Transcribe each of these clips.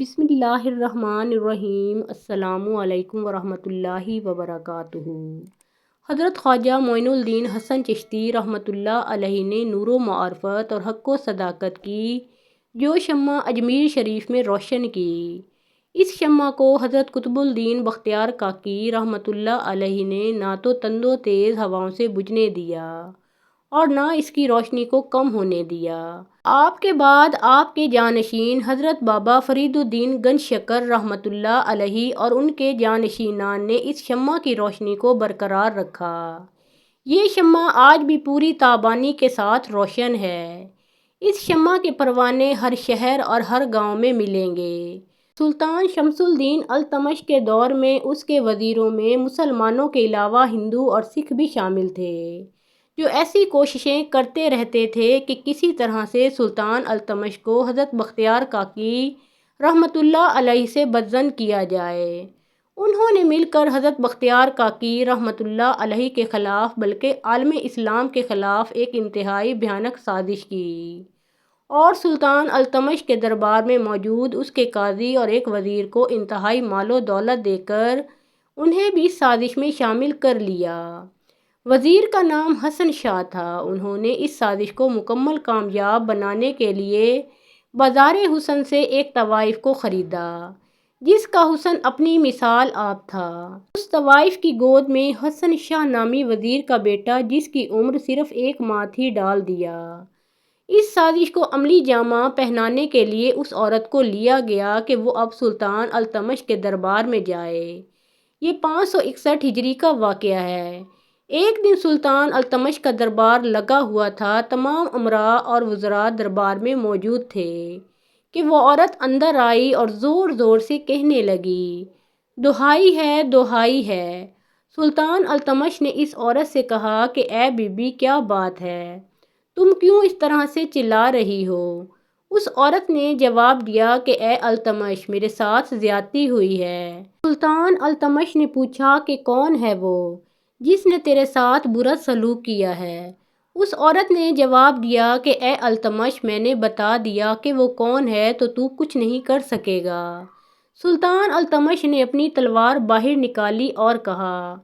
بسم اللہ الرحمن الرحیم۔ السلام علیکم ورحمۃ اللہ وبرکاتہ۔ حضرت خواجہ معین الدین حسن چشتی رحمۃ اللہ علیہ نے نور و معرفت اور حق و صداقت کی جو شمع اجمیر شریف میں روشن کی، اس شمع کو حضرت قطب الدین بختیار کاکی رحمۃ اللہ علیہ نے نہ تو تند و تیز ہواؤں سے بجھنے دیا اور نہ اس کی روشنی کو کم ہونے دیا۔ آپ کے بعد آپ کے جانشین حضرت بابا فرید الدین گنج شکر رحمۃ اللہ علیہ اور ان کے جانشینان نے اس شمع کی روشنی کو برقرار رکھا۔ یہ شمع آج بھی پوری تابانی کے ساتھ روشن ہے۔ اس شمع کے پروانے ہر شہر اور ہر گاؤں میں ملیں گے۔ سلطان شمس الدین التمش کے دور میں اس کے وزیروں میں مسلمانوں کے علاوہ ہندو اور سکھ بھی شامل تھے، جو ایسی کوششیں کرتے رہتے تھے کہ کسی طرح سے سلطان التمش کو حضرت بختیار کاکی رحمۃ اللہ علیہ سے بدظن کیا جائے۔ انہوں نے مل کر حضرت بختیار کاکی رحمۃ اللہ علیہ کے خلاف بلکہ عالم اسلام کے خلاف ایک انتہائی بھیانک سازش کی اور سلطان التمش کے دربار میں موجود اس کے قاضی اور ایک وزیر کو انتہائی مال و دولت دے کر انہیں بھی اس سازش میں شامل کر لیا۔ وزیر کا نام حسن شاہ تھا۔ انہوں نے اس سازش کو مکمل کامیاب بنانے کے لیے بازار حسن سے ایک طوائف کو خریدا، جس کا حسن اپنی مثال آپ تھا۔ اس طوائف کی گود میں حسن شاہ نامی وزیر کا بیٹا، جس کی عمر صرف 1 ماہ تھی، ڈال دیا۔ اس سازش کو عملی جامہ پہنانے کے لیے اس عورت کو لیا گیا کہ وہ اب سلطان التمش کے دربار میں جائے۔ یہ 561 ہجری کا واقعہ ہے۔ ایک دن سلطان التمش کا دربار لگا ہوا تھا۔ تمام امراء اور وزراء دربار میں موجود تھے کہ وہ عورت اندر آئی اور زور زور سے کہنے لگی، دہائی ہے، دہائی ہے۔ سلطان التمش نے اس عورت سے کہا کہ اے بی بی، کیا بات ہے؟ تم کیوں اس طرح سے چلا رہی ہو؟ اس عورت نے جواب دیا کہ اے التمش، میرے ساتھ زیادتی ہوئی ہے۔ سلطان التمش نے پوچھا کہ کون ہے وہ جس نے تیرے ساتھ برا سلوک کیا ہے؟ اس عورت نے جواب دیا کہ اے التمش، میں نے بتا دیا کہ وہ کون ہے تو کچھ نہیں کر سکے گا۔ سلطان التمش نے اپنی تلوار باہر نکالی اور کہا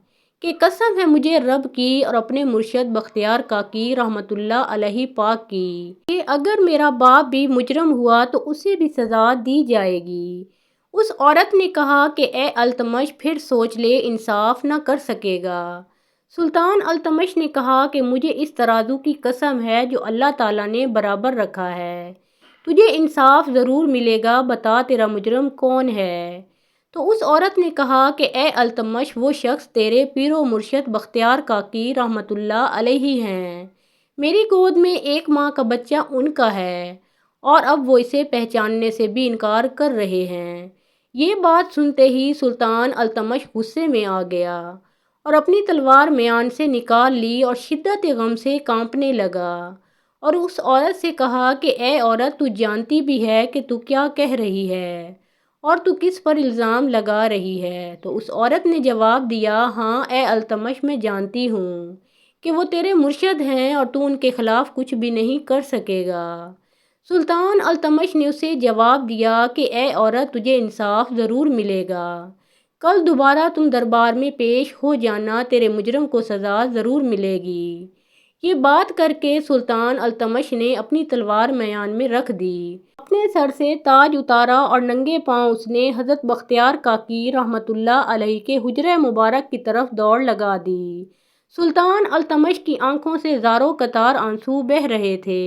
کہ قسم ہے مجھے رب کی اور اپنے مرشد بختیار کاکی رحمۃ اللہ علیہ پاک کی کہ اگر میرا باپ بھی مجرم ہوا تو اسے بھی سزا دی جائے گی۔ اس عورت نے کہا کہ اے التمش، پھر سوچ لے، انصاف نہ کر سکے گا۔ سلطان التمش نے کہا کہ مجھے اس ترازو کی قسم ہے جو اللہ تعالیٰ نے برابر رکھا ہے، تجھے انصاف ضرور ملے گا، بتا تیرا مجرم کون ہے؟ تو اس عورت نے کہا کہ اے التمش، وہ شخص تیرے پیر و مرشد بختیار کاکی رحمۃ اللہ علیہ ہیں۔ میری گود میں 1 ماہ کا بچہ ان کا ہے اور اب وہ اسے پہچاننے سے بھی انکار کر رہے ہیں۔ یہ بات سنتے ہی سلطان التمش غصے میں آ گیا اور اپنی تلوار میان سے نکال لی اور شدت غم سے کانپنے لگا اور اس عورت سے کہا کہ اے عورت، تو جانتی بھی ہے کہ تو کیا کہہ رہی ہے اور تو کس پر الزام لگا رہی ہے؟ تو اس عورت نے جواب دیا، ہاں اے التمش، میں جانتی ہوں کہ وہ تیرے مرشد ہیں اور تو ان کے خلاف کچھ بھی نہیں کر سکے گا۔ سلطان التمش نے اسے جواب دیا کہ اے عورت، تجھے انصاف ضرور ملے گا، کل دوبارہ تم دربار میں پیش ہو جانا، تیرے مجرم کو سزا ضرور ملے گی۔ یہ بات کر کے سلطان التمش نے اپنی تلوار میان میں رکھ دی، اپنے سر سے تاج اتارا اور ننگے پاؤں اس نے حضرت بختیار کاکی رحمۃ اللہ علیہ کے حجرہ مبارک کی طرف دوڑ لگا دی۔ سلطان التمش کی آنکھوں سے زاروں قطار آنسو بہہ رہے تھے۔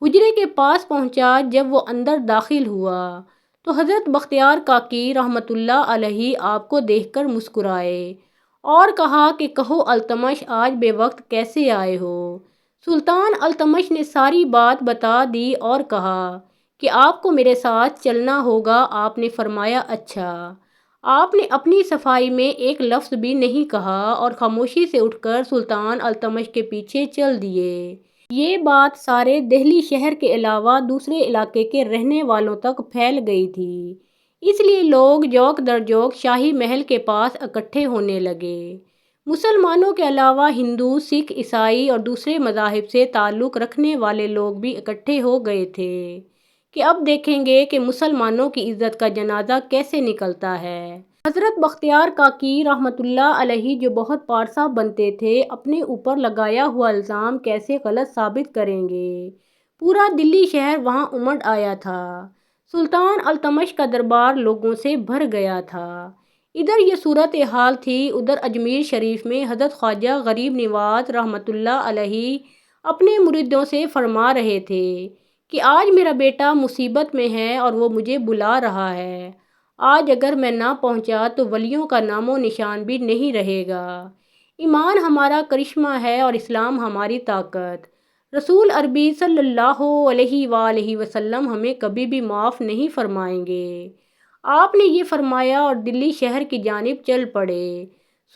حجرے کے پاس پہنچا، جب وہ اندر داخل ہوا تو حضرت بختیار کاکی رحمۃ اللہ علیہ آپ کو دیکھ کر مسکرائے اور کہا کہ کہو التمش، آج بے وقت کیسے آئے ہو؟ سلطان التمش نے ساری بات بتا دی اور کہا کہ آپ کو میرے ساتھ چلنا ہوگا۔ آپ نے فرمایا، اچھا۔ آپ نے اپنی صفائی میں ایک لفظ بھی نہیں کہا اور خاموشی سے اٹھ کر سلطان التمش کے پیچھے چل دیے۔ یہ بات سارے دہلی شہر کے علاوہ دوسرے علاقے کے رہنے والوں تک پھیل گئی تھی، اس لیے لوگ جوک در جوک شاہی محل کے پاس اکٹھے ہونے لگے۔ مسلمانوں کے علاوہ ہندو، سکھ، عیسائی اور دوسرے مذاہب سے تعلق رکھنے والے لوگ بھی اکٹھے ہو گئے تھے کہ اب دیکھیں گے کہ مسلمانوں کی عزت کا جنازہ کیسے نکلتا ہے۔ حضرت بختیار کاکی رحمۃ اللہ علیہ جو بہت پارسا بنتے تھے، اپنے اوپر لگایا ہوا الزام کیسے غلط ثابت کریں گے۔ پورا دلی شہر وہاں امڑ آیا تھا۔ سلطان التمش کا دربار لوگوں سے بھر گیا تھا۔ ادھر یہ صورت حال تھی، ادھر اجمیر شریف میں حضرت خواجہ غریب نواز رحمۃ اللہ علیہ اپنے مریدوں سے فرما رہے تھے کہ آج میرا بیٹا مصیبت میں ہے اور وہ مجھے بلا رہا ہے۔ آج اگر میں نہ پہنچا تو ولیوں کا نام و نشان بھی نہیں رہے گا۔ ایمان ہمارا کرشمہ ہے اور اسلام ہماری طاقت۔ رسول عربی صلی اللہ علیہ وآلہ وسلم ہمیں کبھی بھی معاف نہیں فرمائیں گے۔ آپ نے یہ فرمایا اور دلی شہر کی جانب چل پڑے۔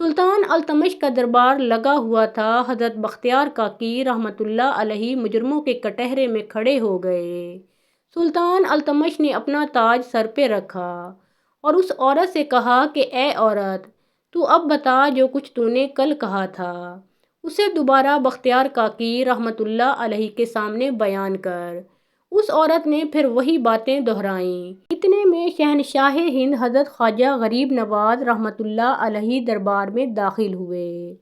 سلطان التمش کا دربار لگا ہوا تھا۔ حضرت بختیار کاکی رحمۃ اللہ علیہ مجرموں کے کٹہرے میں کھڑے ہو گئے۔ سلطان التمش نے اپنا تاج سر پہ رکھا اور اس عورت سے کہا کہ اے عورت، تو اب بتا جو کچھ تو نے کل کہا تھا، اسے دوبارہ بختیار کاکی رحمۃ اللہ علیہ کے سامنے بیان کر۔ اس عورت نے پھر وہی باتیں دہرائیں۔ اتنے میں شہنشاہ ہند حضرت خواجہ غریب نواز رحمۃ اللہ علیہ دربار میں داخل ہوئے۔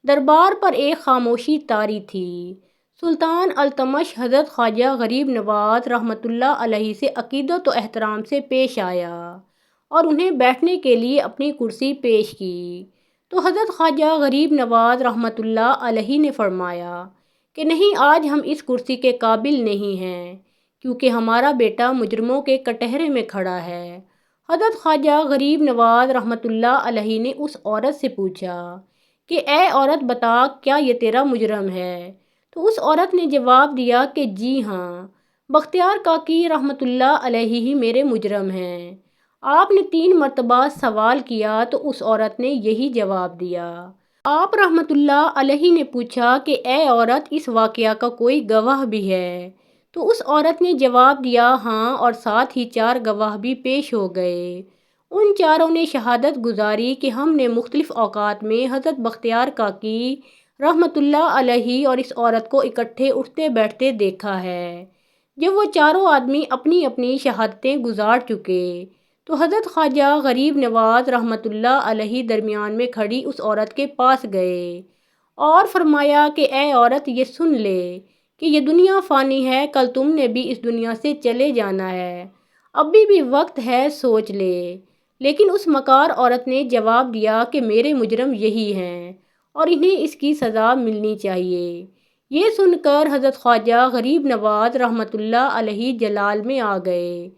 دربار پر ایک خاموشی طاری تھی۔ سلطان التمش حضرت خواجہ غریب نواز رحمۃ اللہ علیہ سے عقیدت و احترام سے پیش آیا اور انہیں بیٹھنے کے لیے اپنی کرسی پیش کی، تو حضرت خواجہ غریب نواز رحمۃ اللہ علیہ نے فرمایا کہ نہیں، آج ہم اس کرسی کے قابل نہیں ہیں، کیونکہ ہمارا بیٹا مجرموں کے کٹہرے میں کھڑا ہے۔ حضرت خواجہ غریب نواز رحمۃ اللہ علیہ نے اس عورت سے پوچھا کہ اے عورت بتا، کیا یہ تیرا مجرم ہے؟ تو اس عورت نے جواب دیا کہ جی ہاں، بختیار کاکی رحمۃ اللہ علیہ ہی میرے مجرم ہیں۔ آپ نے 3 مرتبہ سوال کیا تو اس عورت نے یہی جواب دیا۔ آپ رحمۃ اللہ علیہ نے پوچھا کہ اے عورت، اس واقعہ کا کوئی گواہ بھی ہے؟ تو اس عورت نے جواب دیا ہاں، اور ساتھ ہی 4 گواہ بھی پیش ہو گئے۔ ان چاروں نے شہادت گزاری کہ ہم نے مختلف اوقات میں حضرت بختیار کاکی رحمۃ اللہ علیہ اور اس عورت کو اکٹھے اٹھتے بیٹھتے دیکھا ہے۔ جب وہ چاروں آدمی اپنی اپنی شہادتیں گزار چکے تو حضرت خواجہ غریب نواز رحمۃ اللہ علیہ درمیان میں کھڑی اس عورت کے پاس گئے اور فرمایا کہ اے عورت، یہ سن لے کہ یہ دنیا فانی ہے، کل تم نے بھی اس دنیا سے چلے جانا ہے، ابھی بھی وقت ہے، سوچ لے۔ لیکن اس مکار عورت نے جواب دیا کہ میرے مجرم یہی ہیں اور انہیں اس کی سزا ملنی چاہیے۔ یہ سن کر حضرت خواجہ غریب نواز رحمۃ اللہ علیہ جلال میں آ گئے۔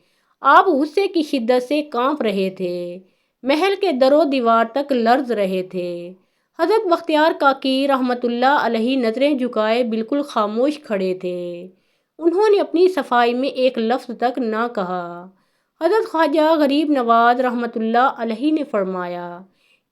آپ غصے کی شدت سے کانپ رہے تھے، محل کے در و دیوار تک لرز رہے تھے۔ حضرت بختیار کاکی رحمۃ اللہ علیہ نظریں جھکائے بالکل خاموش کھڑے تھے۔ انہوں نے اپنی صفائی میں ایک لفظ تک نہ کہا۔ حضرت خواجہ غریب نواز رحمۃ اللہ علیہ نے فرمایا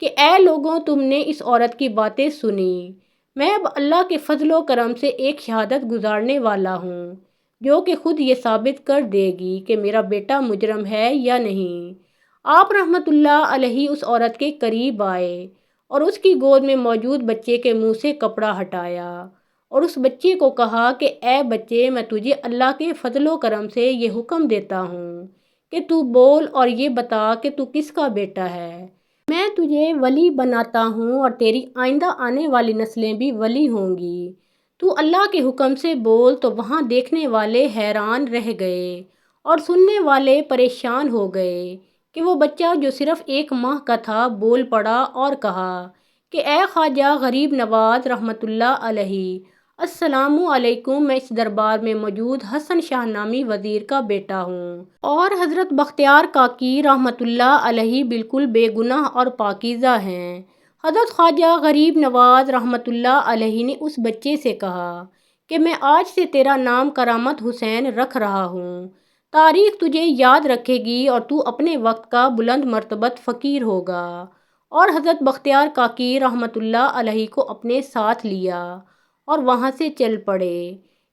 کہ اے لوگوں، تم نے اس عورت کی باتیں سنی، میں اب اللہ کے فضل و کرم سے ایک شہادت گزارنے والا ہوں جو کہ خود یہ ثابت کر دے گی کہ میرا بیٹا مجرم ہے یا نہیں۔ آپ رحمۃ اللہ علیہ اس عورت کے قریب آئے اور اس کی گود میں موجود بچے کے منہ سے کپڑا ہٹایا اور اس بچے کو کہا کہ اے بچے، میں تجھے اللہ کے فضل و کرم سے یہ حکم دیتا ہوں کہ تو بول اور یہ بتا کہ تو کس کا بیٹا ہے۔ میں تجھے ولی بناتا ہوں اور تیری آئندہ آنے والی نسلیں بھی ولی ہوں گی۔ تو اللہ کے حکم سے بول۔ تو وہاں دیکھنے والے حیران رہ گئے اور سننے والے پریشان ہو گئے کہ وہ بچہ جو صرف 1 ماہ کا تھا بول پڑا اور کہا کہ اے خواجہ غریب نواز رحمۃ اللہ علیہ، السلام علیکم، میں اس دربار میں موجود حسن شاہ نامی وزیر کا بیٹا ہوں اور حضرت بختیار کاکی رحمۃ اللہ علیہ بالکل بے گناہ اور پاکیزہ ہیں۔ حضرت خواجہ غریب نواز رحمۃ اللہ علیہ نے اس بچے سے کہا کہ میں آج سے تیرا نام کرامت حسین رکھ رہا ہوں، تاریخ تجھے یاد رکھے گی اور تو اپنے وقت کا بلند مرتبت فقیر ہوگا۔ اور حضرت بختیار کاکی رحمۃ اللہ علیہ کو اپنے ساتھ لیا اور وہاں سے چل پڑے۔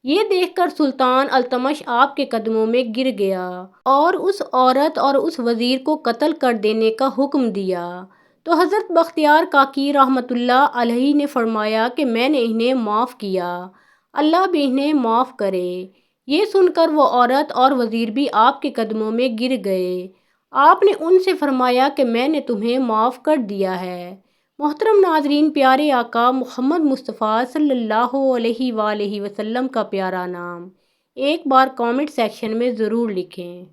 یہ دیکھ کر سلطان التمش آپ کے قدموں میں گر گیا اور اس عورت اور اس وزیر کو قتل کر دینے کا حکم دیا۔ تو حضرت بختیار کاکی رحمۃ اللہ علیہ نے فرمایا کہ میں نے انہیں معاف کیا، اللہ بھی انہیں معاف کرے۔ یہ سن کر وہ عورت اور وزیر بھی آپ کے قدموں میں گر گئے۔ آپ نے ان سے فرمایا کہ میں نے تمہیں معاف کر دیا ہے۔ محترم ناظرین، پیارے آقا محمد مصطفیٰ صلی اللہ علیہ وآلہ وسلم کا پیارا نام ایک بار کامنٹ سیکشن میں ضرور لکھیں۔